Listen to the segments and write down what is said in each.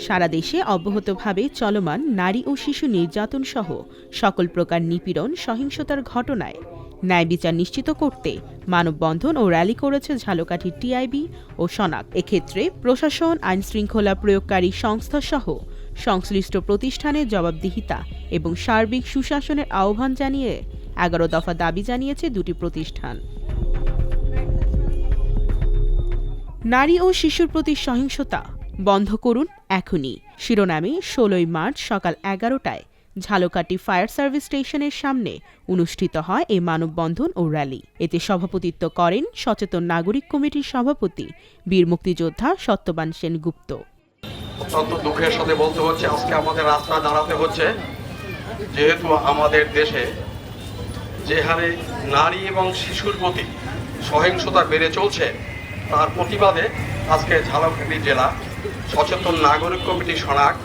সারা দেশে অব্যাহতভাবে চলমান নারী ও শিশু নির্যাতন সহ সকল প্রকার নিপীড়ন, সহিংসতার ঘটনায় ন্যায় বিচার নিশ্চিত করতে মানববন্ধন ও র্যালি করেছে ঝালকাঠির টিআইবি ও সনাক। এক্ষেত্রে প্রশাসন, আইনশৃঙ্খলা প্রয়োগকারী সংস্থাসহ সংশ্লিষ্ট প্রতিষ্ঠানের জবাবদিহিতা এবং সার্বিক সুশাসনের আহ্বান জানিয়ে ১১ দফা দাবি জানিয়েছে দুটি প্রতিষ্ঠান। নারী ও শিশুর প্রতি সহিংসতা বন্ধ করুন এখনই শিরোনামে ১৬ই মার্চ সকাল ১১টায় ঝালকাঠি ফায়ার সার্ভিস স্টেশনের সামনে অনুষ্ঠিত হয় এই মানববন্ধন ও র্যালি। এতে সভাপতিত্ব করেন সচেতন নাগরিক কমিটির সভাপতি বীর মুক্তিযোদ্ধা সত্যবান সেনগুপ্ত। অত্যন্ত দুঃখের সাথে বলতে হচ্ছে, আজকে আমাদের রাস্তায় দাঁড়াতে হচ্ছে, যেহেতু আমাদের দেশে যে হারে নারী এবং শিশুর প্রতি সহিংসতা বেড়ে চলছে, তার প্রতিবাদে আজকে ঝালকাঠি জেলা সচেতন নাগরিক কমিটি সনাক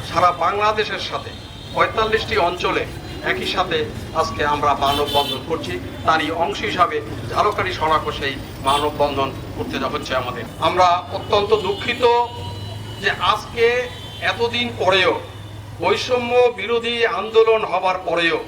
সারা বাংলাদেশের সাথে ৪৫টি অঞ্চলে একই সাথে আজকে আমরা মানববন্ধন করছি। তারই অংশ হিসাবে ঝালকাঠি সনাকও সেই মানববন্ধন করতে হচ্ছে আমাদের। আমরা অত্যন্ত দুঃখিত যে আজকে এতদিন পরেও, বৈষম্য বিরোধী আন্দোলন হবার পরেও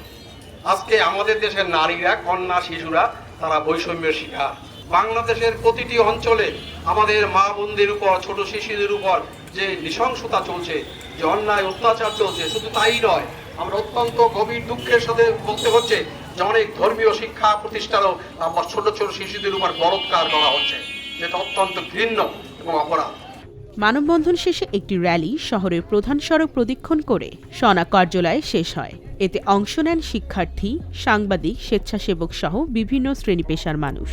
আজকে আমাদের দেশের নারীরা, কন্যা, শিশুরা তারা বৈষম্যের শিকার। বাংলাদেশের প্রতিটি অঞ্চলে আমাদের মা বোনদের উপর, ছোট শিশুদের উপর যে নৃশংসতা চলছে, যে অন্যায় অত্যাচার চলছে, শুধু তাই নয়, আমরা অত্যন্ত গভীর দুঃখের সাথে বলতে হচ্ছে যে অনেক ধর্মীয় শিক্ষা প্রতিষ্ঠানও আবার ছোট ছোট শিশুদের উপর বলাৎকার করা হচ্ছে, যেটা অত্যন্ত ঘৃণ্য এবং অপরাধ। মানববন্ধন শেষে একটি র্যালি শহরের প্রধান সড়ক প্রদক্ষিণ করে সনাক কার্যালয়ে শেষ হয়। এতে অংশ নেন শিক্ষার্থী, সাংবাদিক, স্বেচ্ছাসেবক সহ বিভিন্ন শ্রেণী পেশার মানুষ।